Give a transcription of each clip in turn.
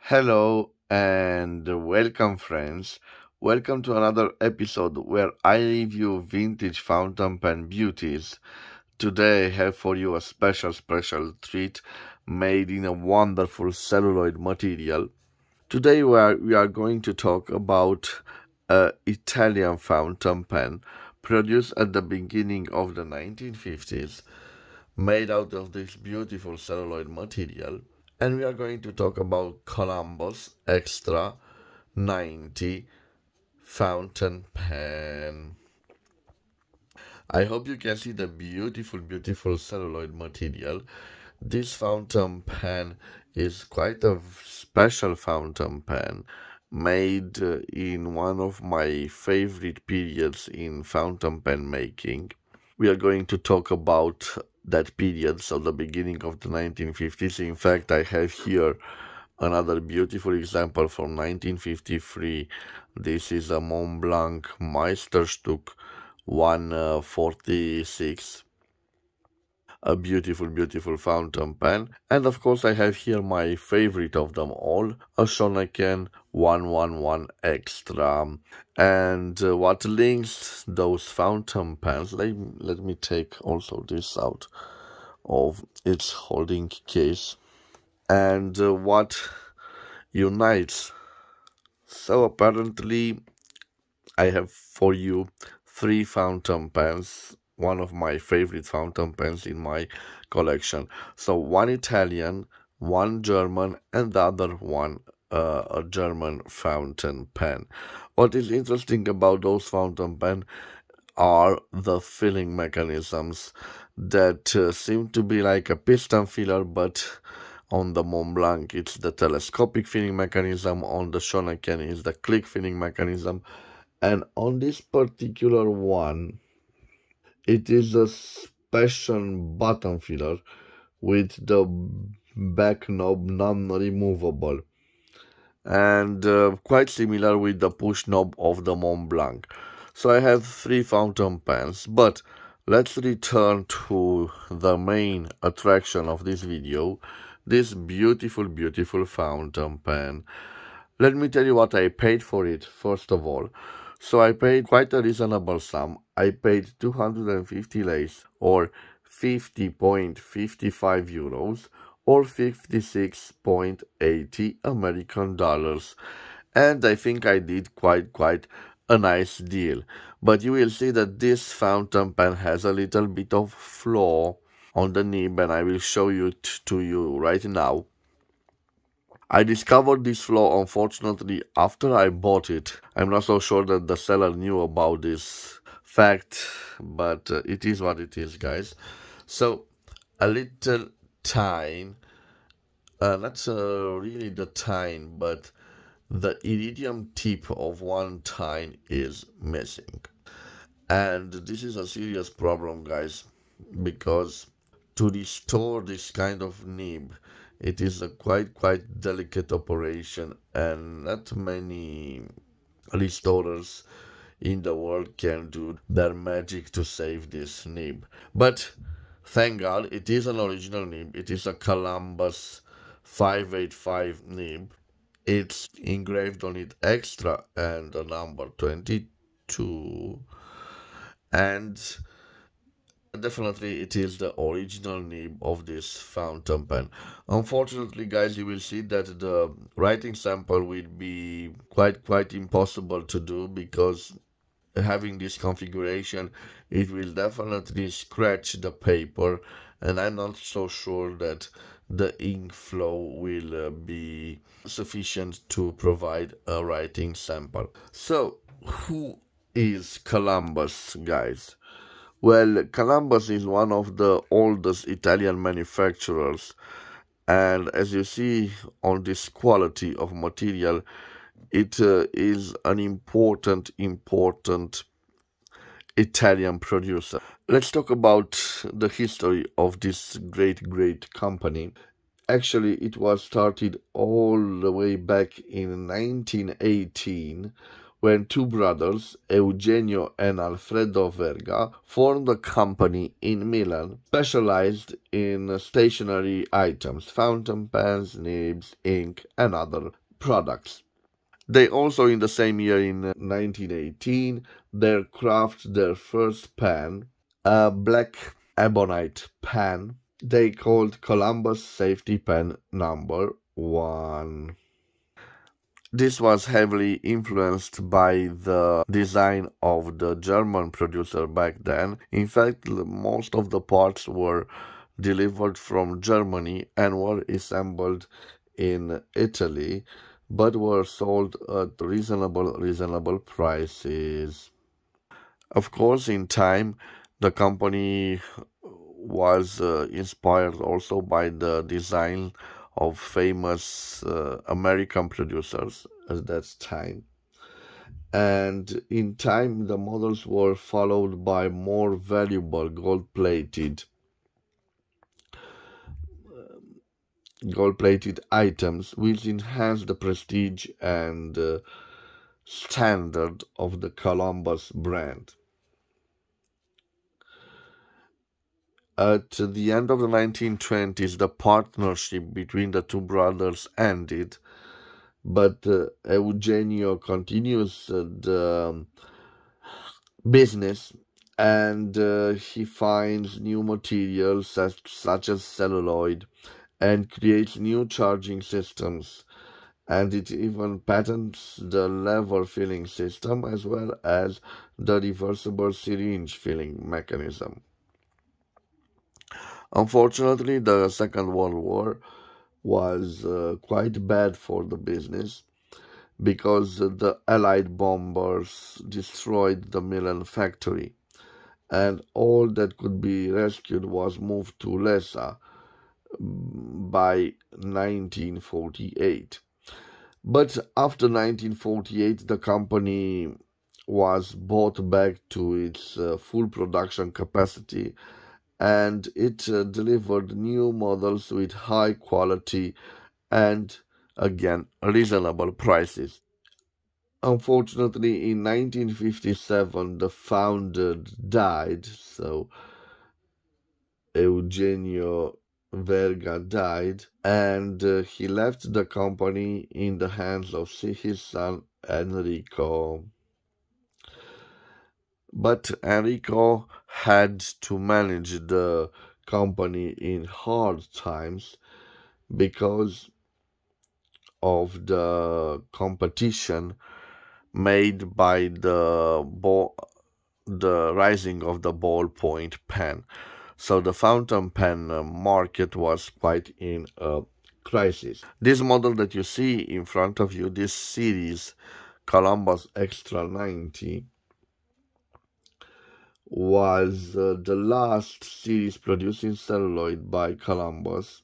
Hello and welcome, friends. Welcome to another episode where I review vintage fountain pen beauties. Today I have for you a special treat made in a wonderful celluloid material. Today we are going to talk about a Italian fountain pen produced at the beginning of the 1950s, made out of this beautiful celluloid material. And we are going to talk about Columbus Extra 90 fountain pen. I hope you can see the beautiful celluloid material. This fountain pen is quite a special fountain pen made in one of my favorite periods in fountain pen making. We are going to talk about that period, so the beginning of the 1950s. In fact, I have here another beautiful example from 1953. This is a Mont Blanc Meisterstück 146. A beautiful fountain pen. And of course I have here my favorite of them all, a Schoeneken 111 Extra. And what links those fountain pens, let me take also this out of its holding case. And what unites. So apparently I have for you three fountain pens, one of my favorite fountain pens in my collection. So one Italian, one German, and the other one a German fountain pen. What is interesting about those fountain pen are the filling mechanisms that seem to be like a piston filler, but on the Mont Blanc it's the telescopic filling mechanism, on the Schoeneken is the click filling mechanism, and on this particular one it is a special button filler with the back knob non-removable, and quite similar with the push knob of the Mont Blanc. So I have three fountain pens, but let's return to the main attraction of this video, this beautiful fountain pen. Let me tell you what I paid for it, first of all. So I paid quite a reasonable sum. I paid 250 lei, or 50.55 euros, or 56.80 American dollars. And I think I did quite a nice deal. But you will see that this fountain pen has a little bit of flaw on the nib, and I will show it to you right now. I discovered this flaw, unfortunately, after I bought it. I'm not so sure that the seller knew about this fact, but it is what it is, guys. So, a little tine, not really the tine, but the iridium tip of one tine is missing. And this is a serious problem, guys, because to restore this kind of nib, it is a quite delicate operation, and not many restorers in the world can do their magic to save this nib. But thank God, it is an original nib. It is a Columbus 585 nib. It's engraved on it extra and the number 22. And definitely it is the original nib of this fountain pen. Unfortunately, guys, you will see that the writing sample will be quite impossible to do, because having this configuration, it will definitely scratch the paper, and I'm not so sure that the ink flow will be sufficient to provide a writing sample. So who is Columbus, guys? Well, Columbus is one of the oldest Italian manufacturers, and as you see on this quality of material, it is an important Italian producer. Let's talk about the history of this great company. Actually, it was started all the way back in 1918 when two brothers, Eugenio and Alfredo Verga, formed a company in Milan specialized in stationery items, fountain pens, nibs, ink, and other products. They also, in the same year, in 1918, they crafted their first pen, a black ebonite pen they called Columbus Safety Pen Number 1. This was heavily influenced by the design of the German producer back then. In fact, most of the parts were delivered from Germany and were assembled in Italy, but were sold at reasonable prices. Of course, in time, the company was inspired also by the design of famous American producers at that time. And in time, the models were followed by more valuable gold-plated items, which enhanced the prestige and standard of the Columbus brand. At the end of the 1920s, the partnership between the two brothers ended, but Eugenio continues the business, and he finds new materials such as celluloid and creates new charging systems. And it even patents the lever filling system as well as the reversible syringe filling mechanism. Unfortunately, the Second World War was quite bad for the business because the Allied bombers destroyed the Milan factory, and all that could be rescued was moved to Lessa by 1948. But after 1948, the company was brought back to its full production capacity, and it delivered new models with high quality and, again, reasonable prices. Unfortunately, in 1957, the founder died, so Eugenio Verga died, and he left the company in the hands of his son Enrico. But Enrico had to manage the company in hard times because of the competition made by the rising of the ballpoint pen. So the fountain pen market was quite in a crisis. This model that you see in front of you, this series, Columbus Extra 90, was the last series produced in celluloid by Columbus,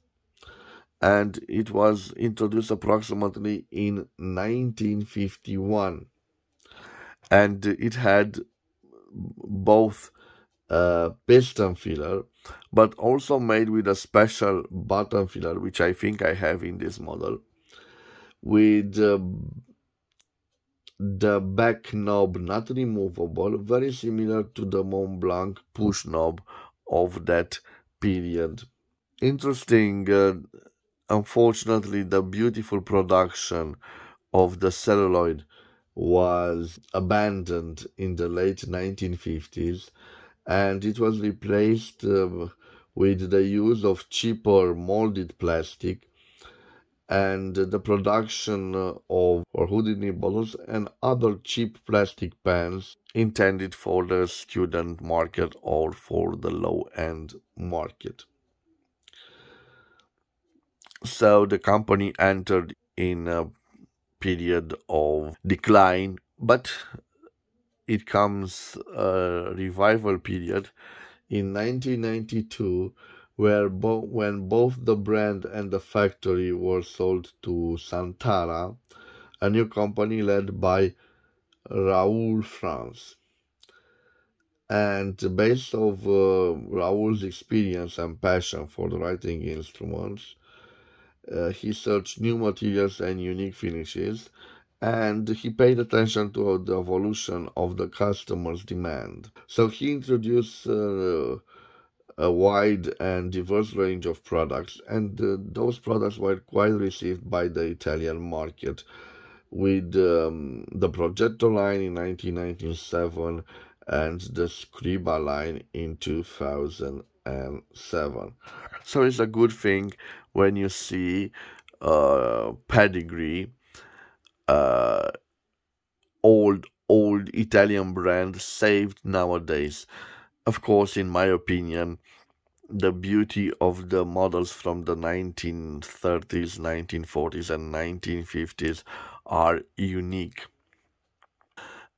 and it was introduced approximately in 1951, and it had both piston filler, but also made with a special button filler, which I think I have in this model, with the back knob not removable, very similar to the Mont Blanc push knob of that period. Interesting, unfortunately, the beautiful production of the celluloid was abandoned in the late 1950s, and it was replaced with the use of cheaper molded plastic and the production of Houdini bottles and other cheap plastic pens intended for the student market or for the low-end market. So the company entered in a period of decline, but it comes a revival period in 1992 when both the brand and the factory were sold to Santara, a new company led by Raoul France. And based of Raoul's experience and passion for the writing instruments, he searched new materials and unique finishes, and he paid attention to the evolution of the customer's demand. So he introduced a wide and diverse range of products, and those products were quite received by the Italian market, with the Progetto line in 1997 and the Scriba line in 2007. So it's a good thing when you see pedigree, uh, old Italian brand saved nowadays. Of course, in my opinion, the beauty of the models from the 1930s, 1940s, and 1950s are unique.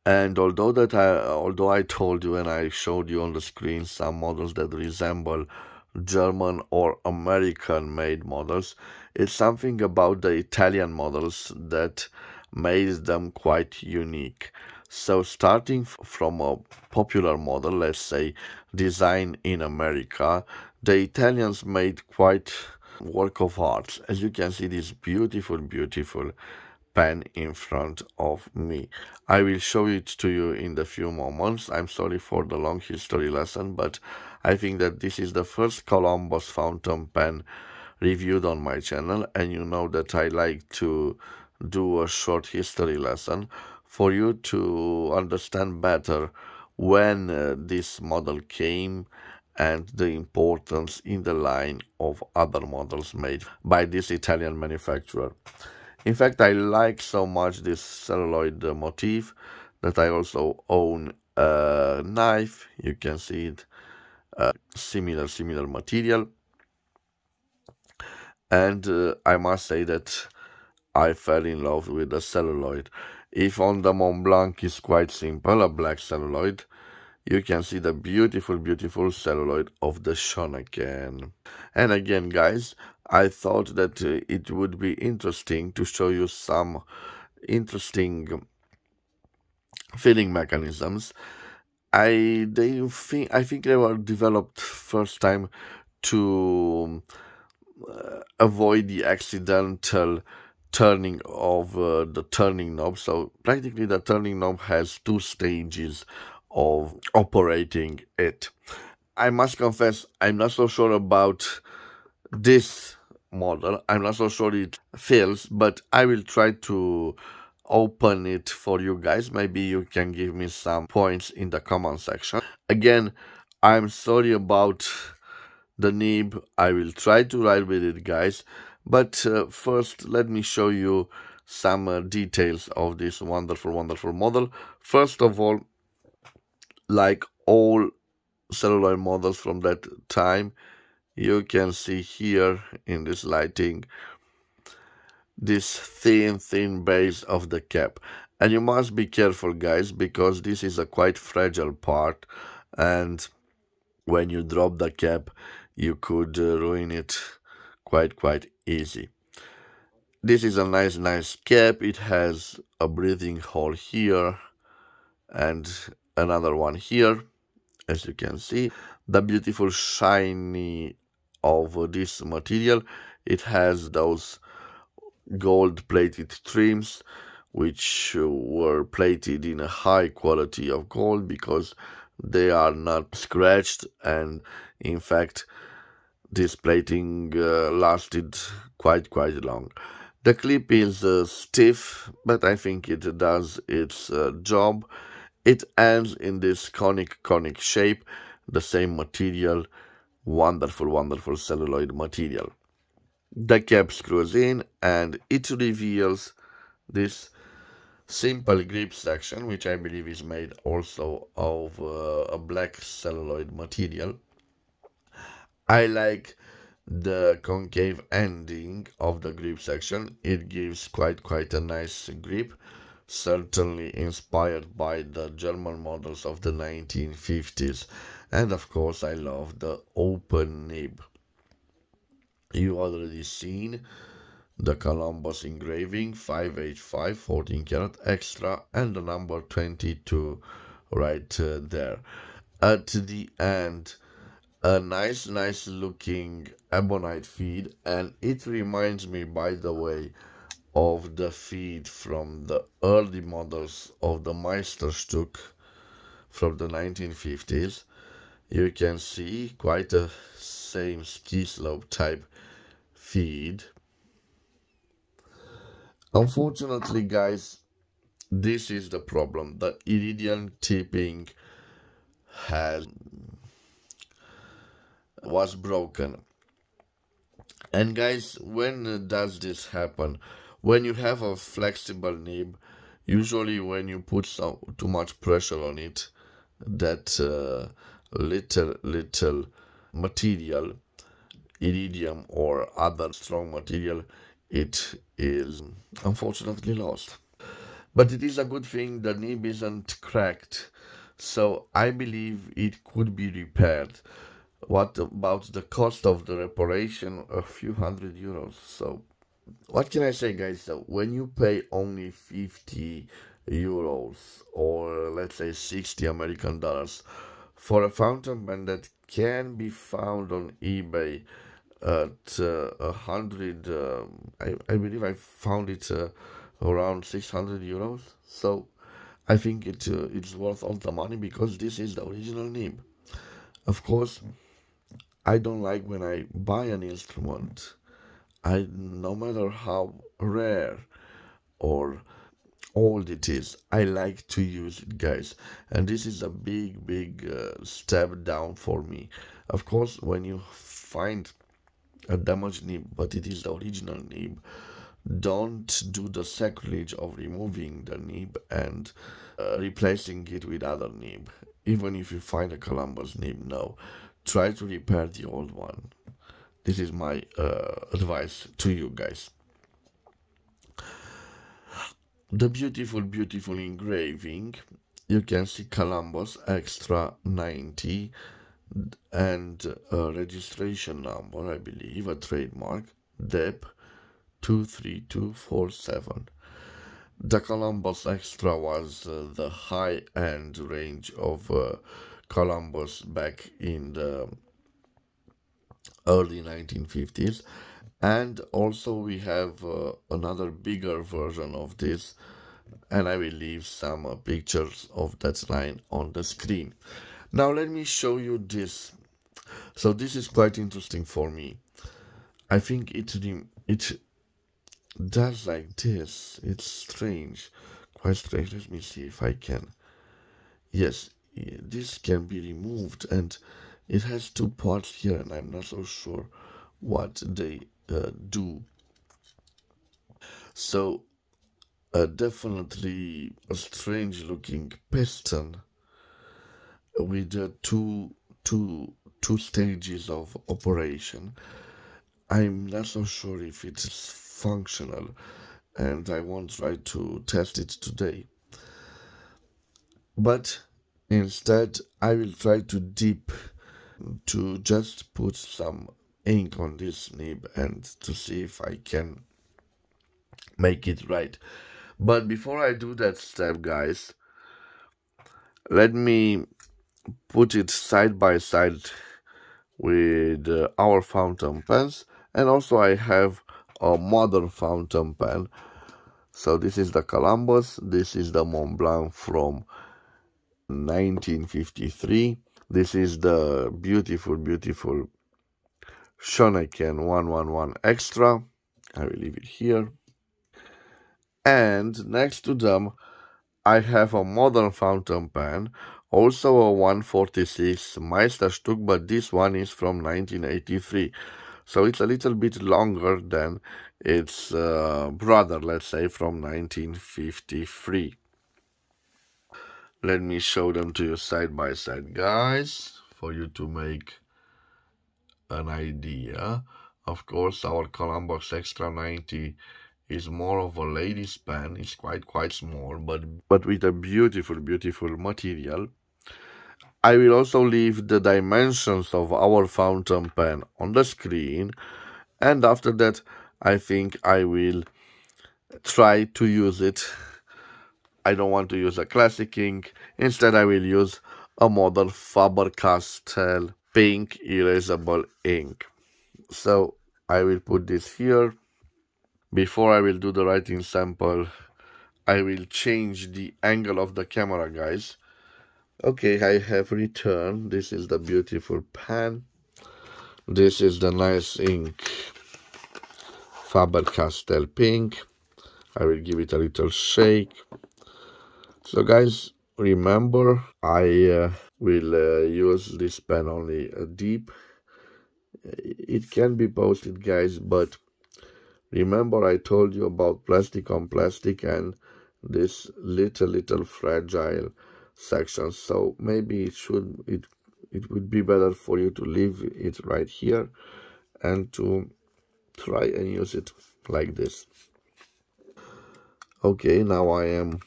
And although I told you and I showed you on the screen some models that resemble German or American made models, it's something about the Italian models that made them quite unique. So starting from a popular model, let's say designed in America, the Italians made quite work of art. As you can see, this beautiful pen in front of me. I will show it to you in a few moments. I'm sorry for the long history lesson, but I think that this is the first Columbus fountain pen reviewed on my channel, and you know that I like to do a short history lesson for you to understand better when this model came and the importance in the line of other models made by this Italian manufacturer. In fact, I like so much this celluloid motif that I also own a knife. You can see it, similar material. And I must say that I fell in love with the celluloid. If on the Mont Blanc is quite simple, a black celluloid, you can see the beautiful celluloid of the Shonaken. And again, guys, I thought that it would be interesting to show you some interesting filling mechanisms. I think they were developed first time to avoid the accidental turning of the turning knob. So practically the turning knob has two stages of operating it. I must confess, I'm not so sure about this model. I'm not so sure it fails, but I will try to open it for you guys. Maybe you can give me some points in the comment section. Again, I'm sorry about the nib. I will try to write with it, guys. But first, let me show you some details of this wonderful model. First of all, like all celluloid models from that time, you can see here in this lighting this thin base of the cap, and you must be careful, guys, because this is a quite fragile part, and when you drop the cap you could ruin it quite easy. This is a nice cap. It has a breathing hole here and another one here, as you can see. The beautiful shiny of this material, it has those gold plated trims which were plated in a high quality of gold because they are not scratched, and in fact this plating lasted quite long. The clip is stiff, but I think it does its job. It ends in this conic shape, the same material, wonderful celluloid material. The cap screws in and it reveals this simple grip section, which I believe is made also of a black celluloid material. I like the concave ending of the grip section. It gives quite a nice grip, certainly inspired by the German models of the 1950s. And of course I love the open nib. You already seen the Columbus engraving 585 14 karat extra and the number 22 right there. At the end, a nice looking ebonite feed, and it reminds me, by the way, of the feed from the early models of the Meisterstück from the 1950s. You can see quite a same ski slope type feed. Unfortunately, guys, this is the problem. The iridium tipping has was broken. And guys, when does this happen? When you have a flexible nib, usually when you put too much pressure on it, that little material, iridium or other strong material, it is unfortunately lost. But it is a good thing the nib isn't cracked, so I believe it could be repaired. What about the cost of the reparation? A few €100. So what can I say, guys? So when you pay only €50 or let's say 60 American dollars for a fountain pen that can be found on eBay at 100, I believe I found it around €600. So I think it's worth all the money because this is the original nib. Of course, I don't like when I buy an instrument. No matter how rare or old it is, I like to use it, guys. And this is a big step down for me. Of course, when you find a damaged nib, but it is the original nib, don't do the sacrilege of removing the nib and replacing it with other nib. Even if you find a Columbus nib, no. Try to repair the old one. This is my advice to you guys. The beautiful engraving. You can see Columbus Extra 90 and a registration number, I believe, a trademark, DEP 23247. The Columbus Extra was the high-end range of Columbus back in the early 1950s, and also we have another bigger version of this, and I will leave some pictures of that line on the screen. Now let me show you this. So this is quite interesting for me. I think it does like this. It's strange, quite strange. Let me see if I can. Yes, this can be removed, and it has two parts here, and I'm not so sure what they do. So definitely a strange looking piston with two stages of operation. I'm not so sure if it's functional, and I won't try to test it today. But instead, I will try to dip to just put some ink on this nib and to see if I can make it right. But before I do that step, guys, let me put it side by side with our fountain pens, and also I have a modern fountain pen. So this is the Columbus, this is the Mont Blanc from 1953. This is the beautiful Shoneken 111 Extra. I will leave it here. And next to them, I have a modern fountain pen, also a 146 Meisterstück, but this one is from 1983. So it's a little bit longer than its brother, let's say, from 1953. Let me show them to you side by side, guys, for you to make an idea. Of course, our Columbus Extra 90 is more of a ladies pen. It's quite small, but with a beautiful material. I will also leave the dimensions of our fountain pen on the screen, and after that I think I will try to use it. I don't want to use a classic ink. Instead I will use a modern Faber-Castell pink erasable ink. So I will put this here. Before I will do the writing sample, I will change the angle of the camera, guys. Okay, I have returned. This is the beautiful pen. This is the nice ink, Faber-Castell pink. I will give it a little shake. So guys, remember, I will use this pen only deep. It can be posted, guys, but remember I told you about plastic on plastic and this little fragile section. So maybe it would be better for you to leave it right here and to try and use it like this. Okay, now I am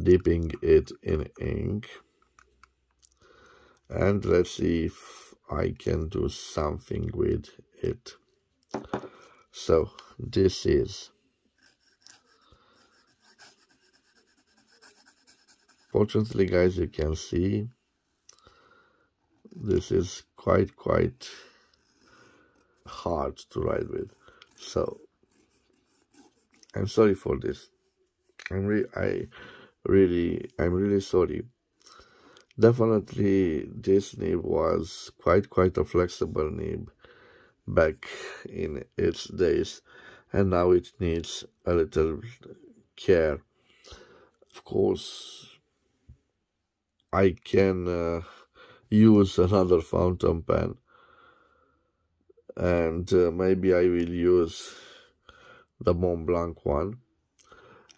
dipping it in ink, and let's see if I can do something with it. So this is, fortunately guys, you can see this is quite hard to write with, so I'm sorry for this. I'm really sorry. Definitely this nib was quite a flexible nib back in its days, and now it needs a little care. Of course, I can use another fountain pen, and maybe I will use the Mont Blanc one.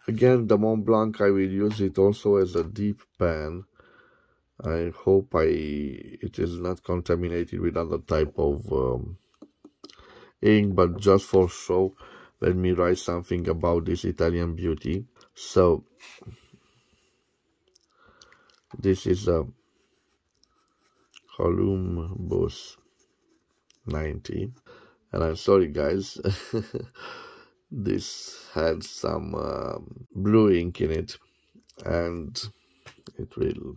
Again, the Mont Blanc, I will use it also as a deep pen. I hope it is not contaminated with other type of ink, but just for show, let me write something about this Italian beauty. So this is a Columbus 90, and I'm sorry guys, this had some blue ink in it, and it will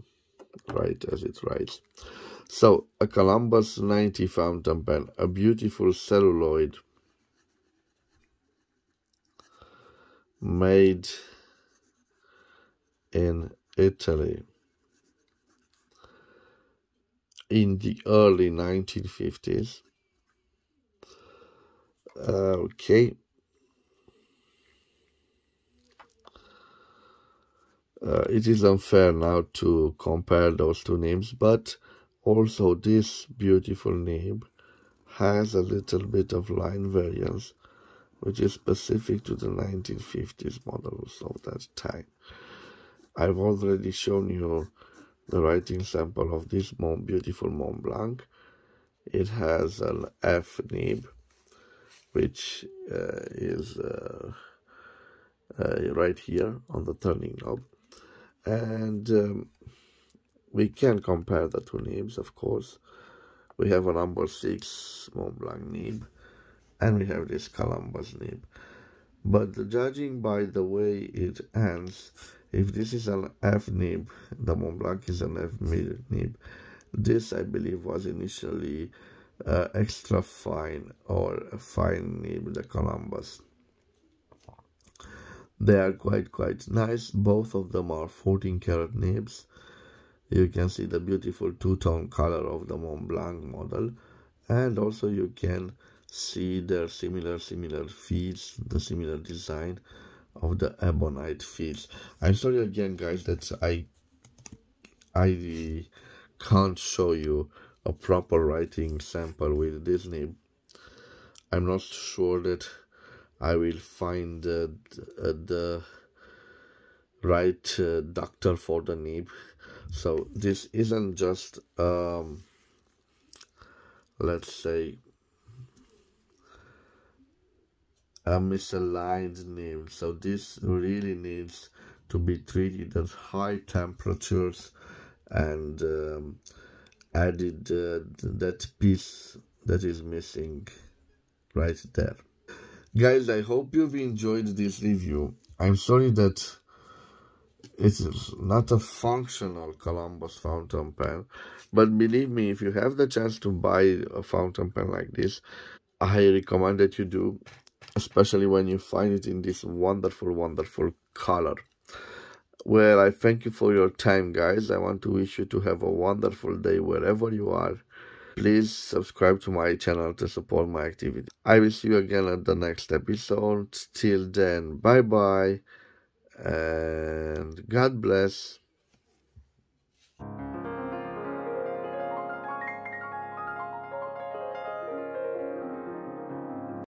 write as it writes. So a Columbus 90 fountain pen, a beautiful celluloid, made in Italy in the early 1950s. Okay. It is unfair now to compare those two names, but also this beautiful name has a little bit of line variance, which is specific to the 1950s models of that time. I've already shown you the writing sample of this beautiful Mont Blanc. It has an F nib, which is right here on the turning knob, and we can compare the two nibs. Of course, we have a number 6 Mont Blanc nib, and we have this Columbus nib, but judging by the way it ends, if this is an F nib, the Mont Blanc is an F nib. This, I believe, was initially extra fine or a fine nib, the Columbus. They are quite nice. Both of them are 14 karat nibs. You can see the beautiful two-tone color of the Mont Blanc model, and also you can see their similar feels, the similar design of the ebonite feels. I'm sorry again guys that I can't show you a proper writing sample with this nib. I'm not sure that I will find the right doctor for the nib. So this isn't just let's say a misaligned nib. So this really needs to be treated at high temperatures and added that piece that is missing right there. Guys, I hope you've enjoyed this review. I'm sorry that it is not a functional Columbus fountain pen, but believe me, if you have the chance to buy a fountain pen like this, I recommend that you do. especially when you find it in this wonderful, wonderful color. Well, I thank you for your time, guys. I want to wish you to have a wonderful day wherever you are. Please subscribe to my channel to support my activity. I will see you again at the next episode. Till then, bye bye and God bless.